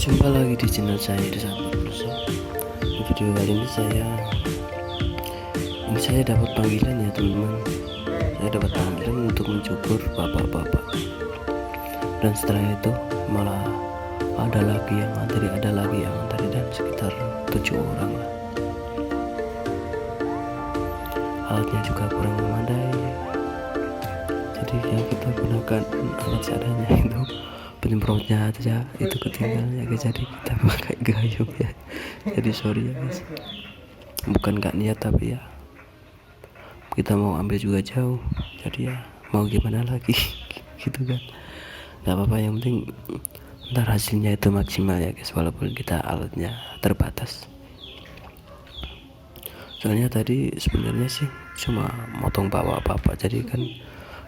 Jumpa lagi di channel saya di Sahabat Pulsa. Di video kali ini saya dapat panggilan ya teman-teman. Saya dapat panggilan untuk mencukur bapak-bapak. Dan setelah itu malah ada lagi yang antri dan sekitar 7 orang lah. Alatnya juga kurang memadai. Jadi yang kita gunakan alat seadanya itu penyemprotnya aja itu ketinggalan ya guys, jadi kita pakai gayung ya. Jadi sorry ya guys, bukan gak niat tapi ya kita mau ambil juga jauh, jadi ya mau gimana lagi gitu kan. Gak apa-apa, yang penting ntar hasilnya itu maksimal ya guys, walaupun kita alatnya terbatas. Soalnya tadi sebenarnya sih cuma motong bapak-bapak, jadi kan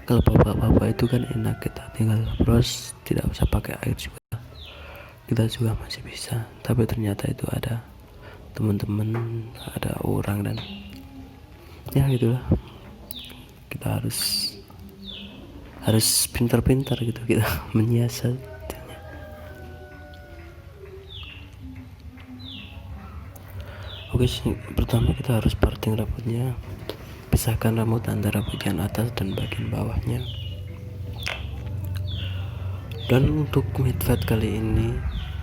kalau bapak-bapak itu kan enak, kita tinggal bros, tidak usah pakai air juga, kita juga masih bisa. Tapi ternyata itu ada teman-teman, ada orang, dan ya gitulah, kita harus pintar-pintar gitu kita menyiasatinya. Oke, pertama kita harus parting rambutnya, pisahkan rambut antara bagian atas dan bagian bawahnya. Dan untuk mid fade kali ini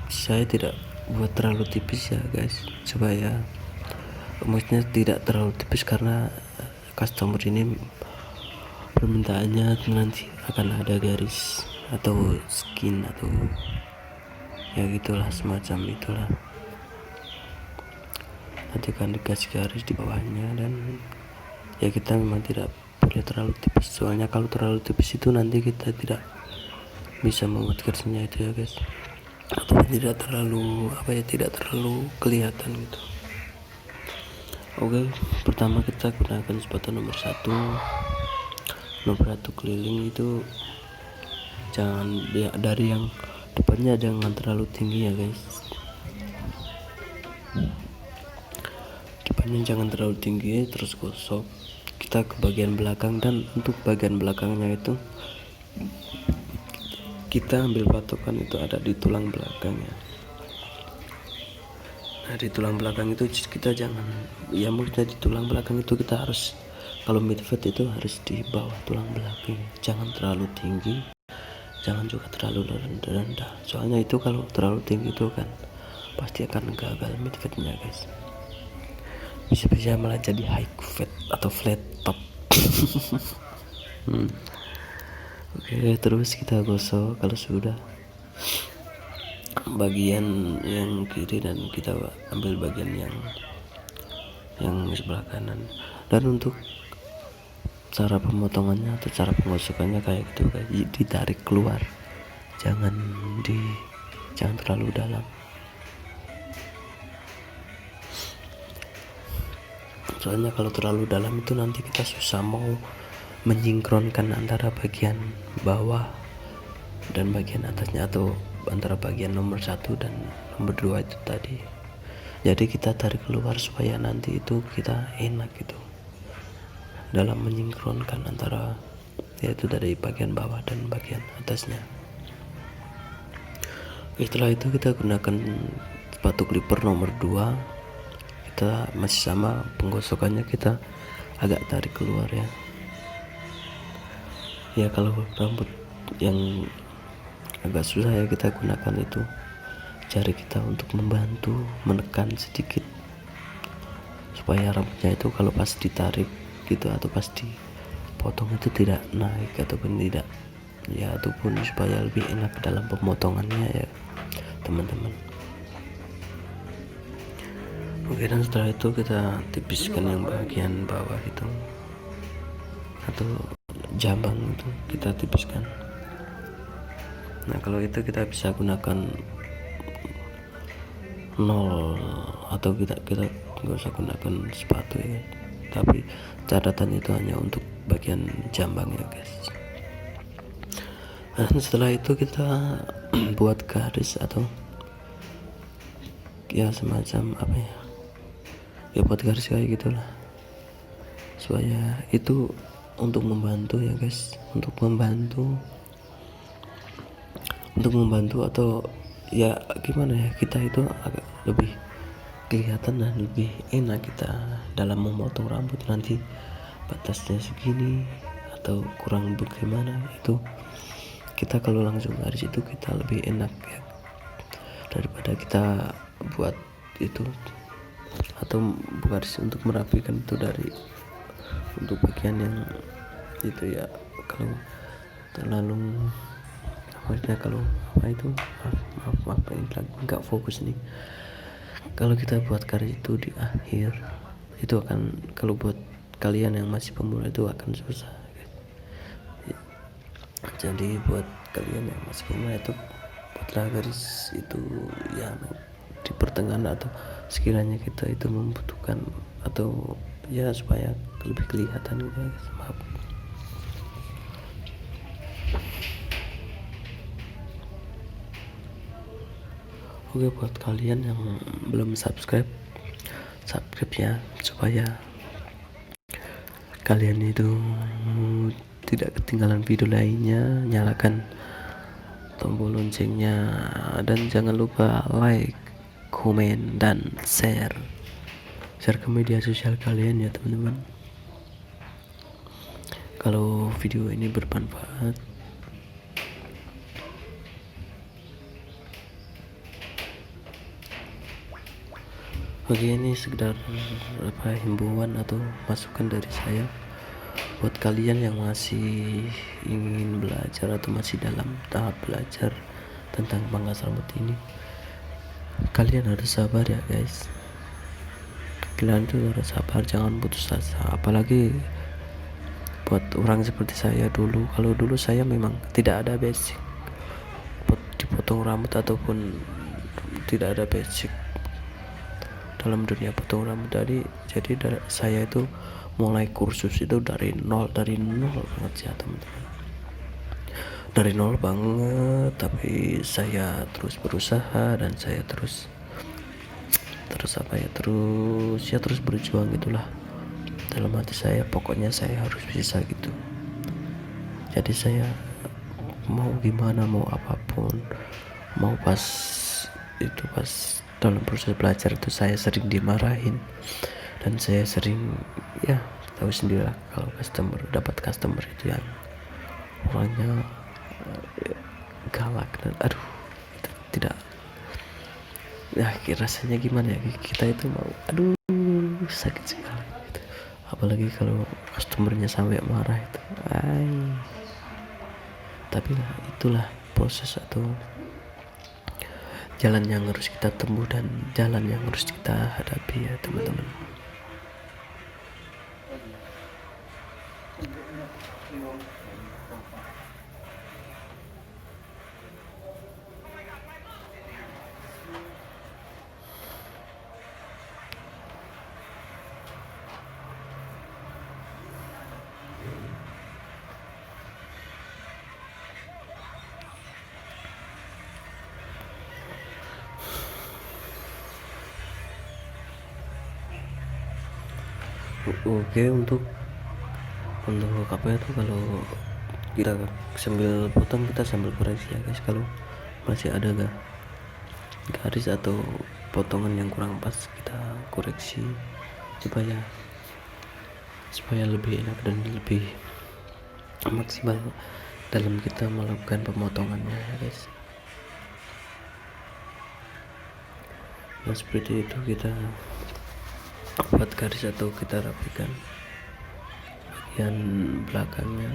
saya tidak buat terlalu tipis ya guys, supaya maksudnya tidak terlalu tipis karena customer ini permintaannya nanti akan ada garis atau skin atau ya gitulah, semacam itulah, nanti akan dikasih garis di bawahnya. Dan ya kita memang tidak boleh terlalu tipis, soalnya kalau terlalu tipis itu nanti kita tidak bisa membuat garisnya itu ya guys, atau tidak terlalu kelihatan gitu. Oke, pertama kita gunakan sepatu nomor 1 keliling itu jangan ya, dari yang depannya jangan terlalu tinggi ya guys, depannya jangan terlalu tinggi, terus gosok kita ke bagian belakang. Dan untuk bagian belakangnya itu kita ambil patokan itu ada di tulang belakang ya. Nah di tulang belakang itu kita jangan, ya maksudnya di tulang belakang itu kita harus, kalau mid fade itu harus di bawah tulang belakang, jangan terlalu tinggi, jangan juga terlalu rendah. Soalnya itu kalau terlalu tinggi itu kan pasti akan gagal mid fade nya guys, bisa malah jadi high fade atau flat top. Oke, terus kita gosok kalau sudah bagian yang kiri, dan kita ambil bagian yang sebelah kanan. Dan untuk cara pemotongannya atau cara pengosokannya kayak gitu guys, ditarik keluar, jangan terlalu dalam. Soalnya kalau terlalu dalam itu nanti kita susah mau menyinkronkan antara bagian bawah dan bagian atasnya, atau antara bagian nomor 1 dan nomor 2 itu tadi. Jadi kita tarik keluar supaya nanti itu kita enak gitu dalam menyinkronkan antara, yaitu dari bagian bawah dan bagian atasnya. Setelah itu kita gunakan sepatu clipper nomor 2, kita masih sama penggosokannya, kita agak tarik keluar ya. Ya kalau rambut yang agak susah ya, kita gunakan itu jari kita untuk membantu menekan sedikit supaya rambutnya itu kalau pas ditarik gitu atau pas dipotong itu tidak naik ataupun tidak, ya ataupun supaya lebih enak dalam pemotongannya ya teman-teman. Oke, dan setelah itu kita tipiskan yang bagian bawah itu atau jambang itu kita tipiskan. Nah kalau itu kita bisa gunakan 0 atau kita nggak usah gunakan sepatu ya, tapi catatan itu hanya untuk bagian jambang ya guys. Dan setelah itu kita buat garis atau ya semacam apa ya buat garis kayak gitulah, supaya itu untuk membantu ya guys, untuk membantu atau ya gimana ya, kita itu agak lebih kelihatan dan lebih enak kita dalam memotong rambut. Nanti batasnya segini atau kurang bagaimana, itu kita kalau langsung dari situ kita lebih enak ya, daripada kita buat itu atau bukan untuk merapikan itu dari untuk bagian yang itu ya. Kalau terlalu maksudnya kalau apa itu, maaf ini lagi nggak fokus nih. Kalau kita buat garis itu di akhir, itu akan, kalau buat kalian yang masih pemula itu akan susah. Jadi buat kalian yang masih pemula itu buatlah garis itu ya di pertengahan, atau sekiranya kita itu membutuhkan atau ya supaya lebih kelihatan gitu ya. Maaf. Oke, buat kalian yang belum subscribe ya, supaya kalian itu tidak ketinggalan video lainnya. Nyalakan tombol loncengnya dan jangan lupa like, komen, dan share ke media sosial kalian ya teman-teman. Kalau video ini bermanfaat, oke, ini sekedar himbauan atau masukan dari saya buat kalian yang masih ingin belajar atau masih dalam tahap belajar tentang pangkas rambut ini. Kalian harus sabar ya guys, kalian tuh harus sabar, jangan putus asa. Apalagi buat orang seperti saya dulu, kalau dulu saya memang tidak ada basic dipotong rambut ataupun tidak ada basic dalam dunia potong rambut. Jadi saya itu mulai kursus itu dari nol banget ya teman-teman, dari nol banget. Tapi saya terus berusaha dan saya terus berjuang gitulah dalam hati saya. Pokoknya saya harus bisa gitu. Jadi saya mau gimana, mau apapun, mau pas dalam proses belajar itu saya sering dimarahin dan saya sering ya tahu sendirilah, kalau dapat customer itu yang orangnya galak dan aduh, itu tidak ya, rasanya gimana ya, kita itu mau sakit sekali gitu. Apalagi kalau customernya sampai marah itu, tapi itulah proses atau jalan yang harus kita tempuh dan jalan yang harus kita hadapi ya teman-teman. Oke, untuk apa itu, kalau kita sambil potong kita sambil koreksi ya guys. Kalau masih ada garis atau potongan yang kurang pas, kita koreksi supaya lebih enak dan lebih maksimal dalam kita melakukan pemotongannya ya guys. Nah seperti itu kita buat garis atau kita rapikan bagian belakangnya.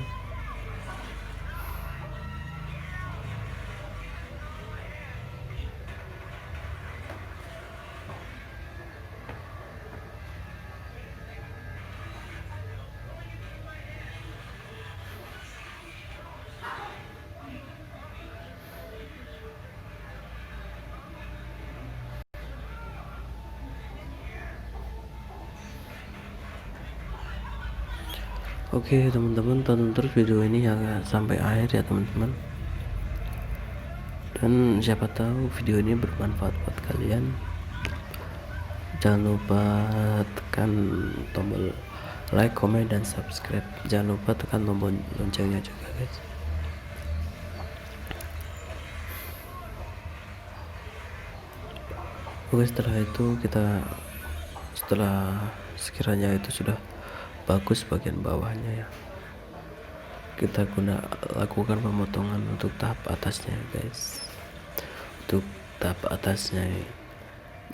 Oke teman-teman, tonton terus video ini ya sampai akhir ya teman-teman. Dan siapa tahu video ini bermanfaat buat kalian. Jangan lupa tekan tombol like, komen, dan subscribe. Jangan lupa tekan tombol loncengnya juga guys. Oke, setelah itu setelah sekiranya itu sudah bagus bagian bawahnya ya, kita lakukan pemotongan untuk tahap atasnya guys. Untuk tahap atasnya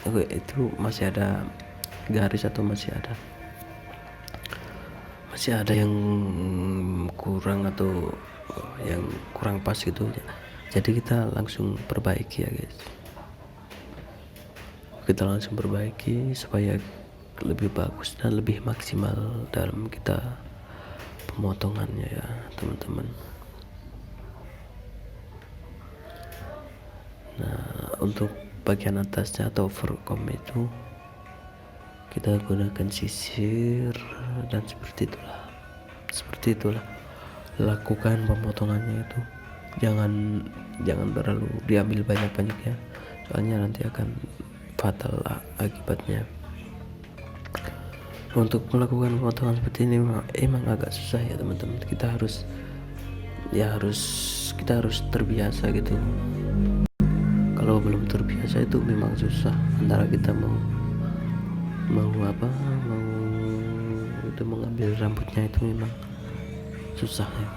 oke, itu masih ada garis atau masih ada yang kurang atau yang kurang pas gitu ya. Jadi kita langsung perbaiki ya guys, kita langsung perbaiki supaya lebih bagus dan lebih maksimal dalam kita pemotongannya ya teman-teman. Nah, untuk bagian atasnya atau overcomb itu kita gunakan sisir, dan seperti itulah lakukan pemotongannya itu. Jangan terlalu diambil banyak ya, soalnya nanti akan fatal akibatnya. Untuk melakukan pemotongan seperti ini emang agak susah ya teman-teman. Kita harus terbiasa gitu. Kalau belum terbiasa itu memang susah, antara kita mau itu mengambil rambutnya itu memang susah ya.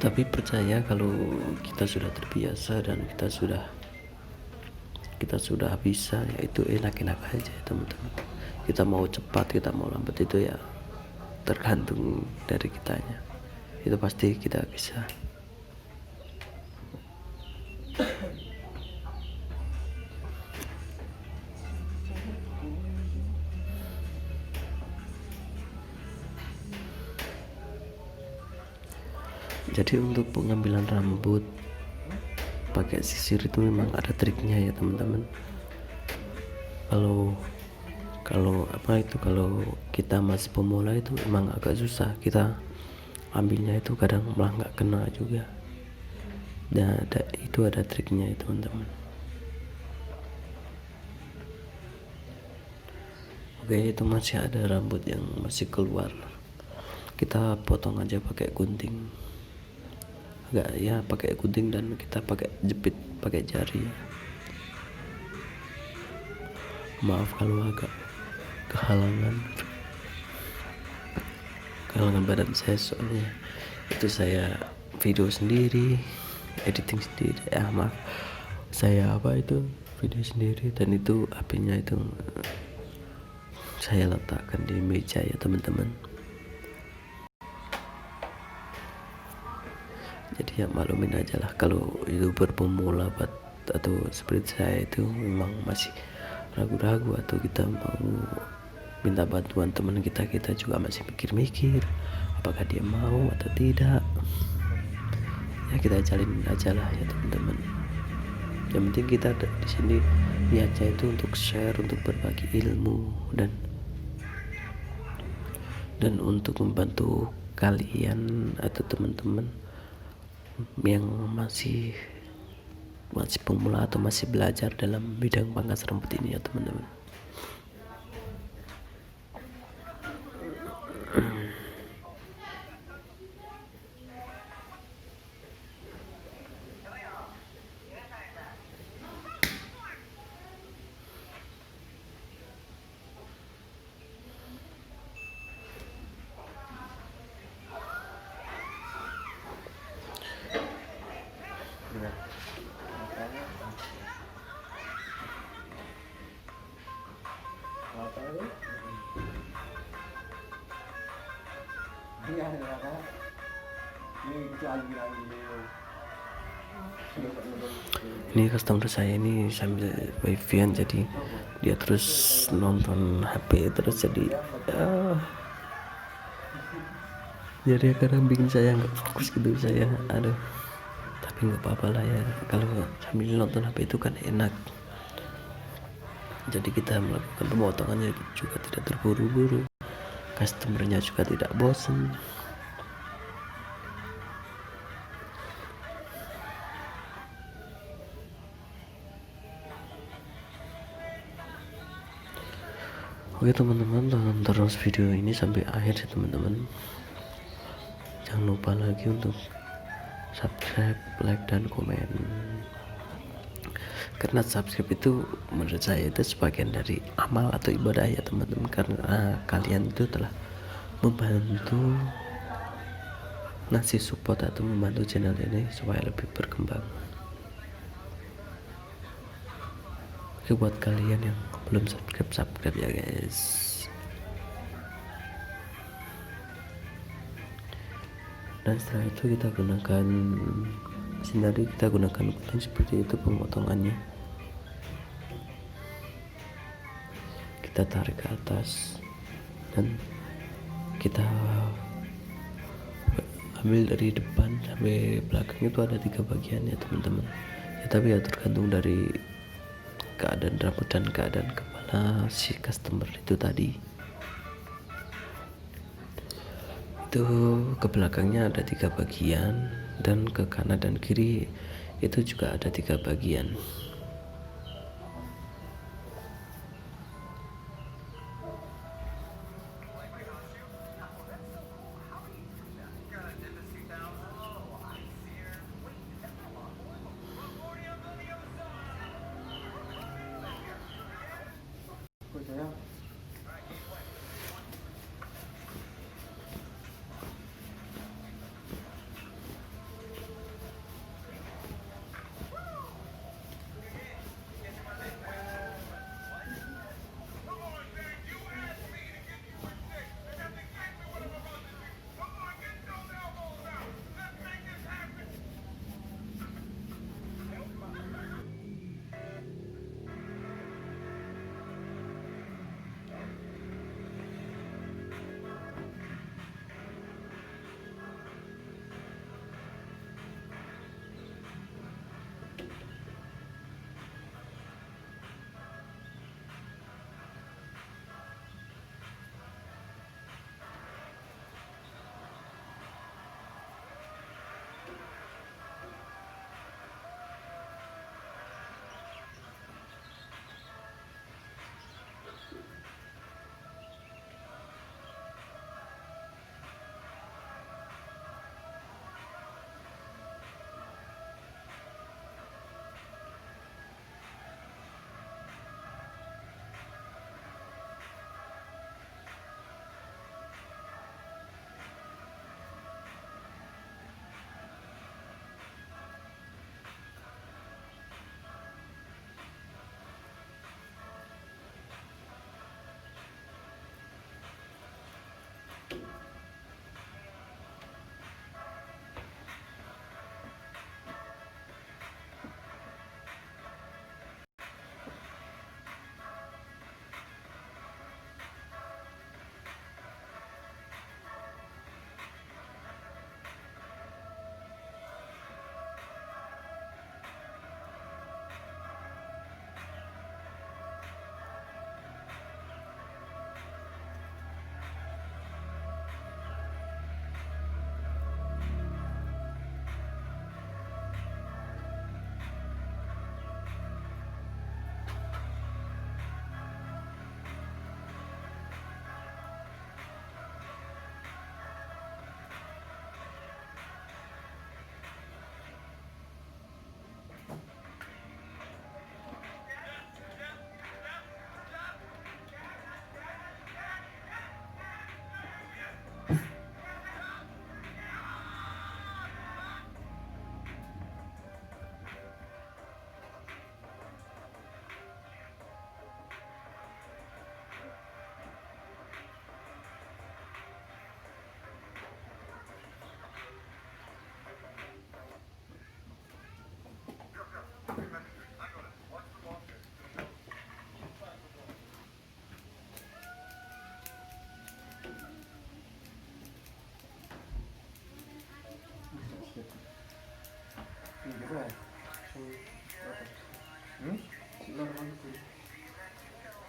Tapi percaya kalau kita sudah terbiasa dan kita sudah bisa ya, itu enak-enak aja ya teman-teman. Kita mau cepat, kita mau lambat itu ya tergantung dari kitanya. Itu pasti kita bisa. Jadi untuk pengambilan rambut pakai sisir itu memang ada triknya ya teman-teman. Kalau kita masih pemula itu memang agak susah, kita ambilnya itu kadang malah nggak kena juga. Dan itu ada triknya ya teman-teman. Oke, itu masih ada rambut yang masih keluar, kita potong aja pakai gunting. Pakai gunting dan kita pakai jepit pakai jari. Maaf kalau agak kehalangan badan saya, soalnya itu saya video sendiri, editing sendiri, video sendiri, dan itu HP-nya itu saya letakkan di meja ya teman-teman. Jadi ya maklumin aja lah kalau YouTuber pemula atau seperti saya itu memang masih ragu-ragu, atau kita mau minta bantuan teman kita juga masih mikir-mikir apakah dia mau atau tidak. Ya kita jalin aja lah ya teman-teman. Yang penting kita di sini niatnya itu untuk share, untuk berbagi ilmu dan untuk membantu kalian atau teman-teman yang masih pemula atau masih belajar dalam bidang pangkas rambut ini ya teman-teman. Ini customer saya ini sambil wifi-an, jadi dia terus nonton HP terus, jadi kadang bikin saya nggak fokus gitu. Tapi nggak apa-apa lah ya, kalau sambil nonton HP itu kan enak. Jadi kita melakukan pemotongannya juga tidak terburu-buru, customernya juga tidak bosan. Oke teman-teman, tonton terus video ini sampai akhir ya teman-teman. Jangan lupa lagi untuk subscribe, like, dan komen. Karena subscribe itu menurut saya itu sebagian dari amal atau ibadah ya teman-teman, karena kalian itu telah membantu ngasih support atau membantu channel ini supaya lebih berkembang. Oke, buat kalian yang belum subscribe ya guys. Dan setelah itu kita gunakan mesin tadi, kita gunakan gunting seperti itu pemotongannya. Kita tarik ke atas dan kita ambil dari depan sampai belakang, itu ada 3 bagian ya teman-teman ya, tapi ya tergantung dari keadaan rambut dan keadaan kepala si customer itu tadi. Itu ke belakangnya ada 3 bagian dan ke kanan dan kiri itu juga ada 3 bagian.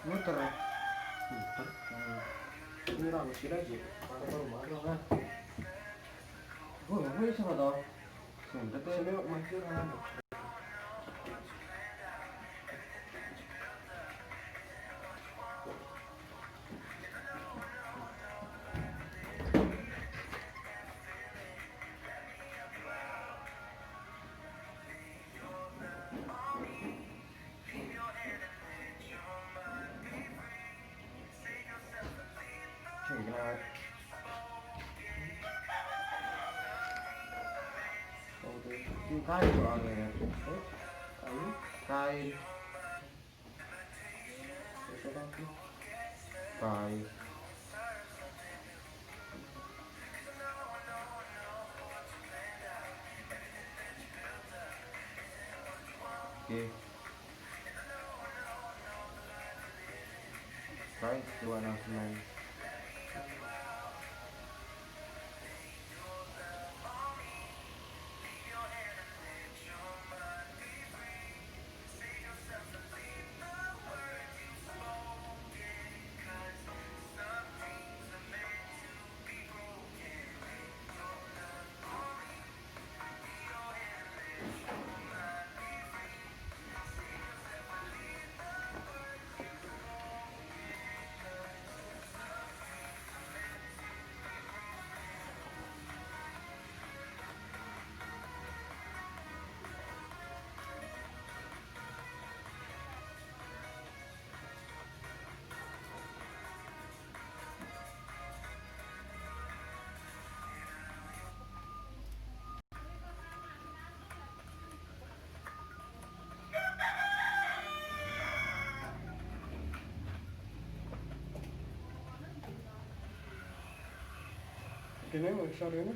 Muter ya? Muter. Ini rambut sih aja. Pakai baru-baru kan? Gue sama tau. Sudah tuh ini masih rambut. kain soalnya ya. Kain terus lagi kain. Oke, kain warna semen. Ini mau share ini.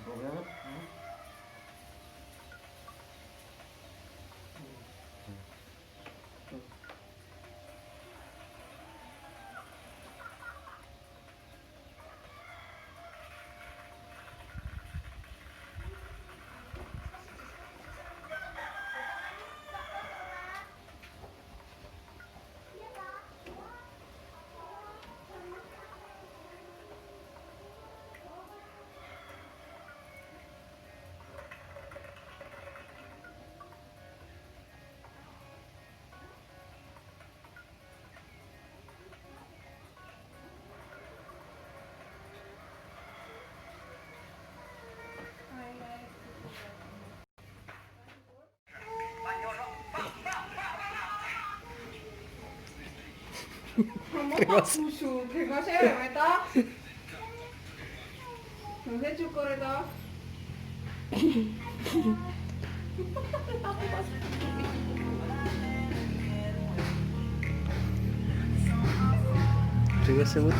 Banget. Terima kasih. Terima kasih, Meta. Saya cukur itu. dengar semut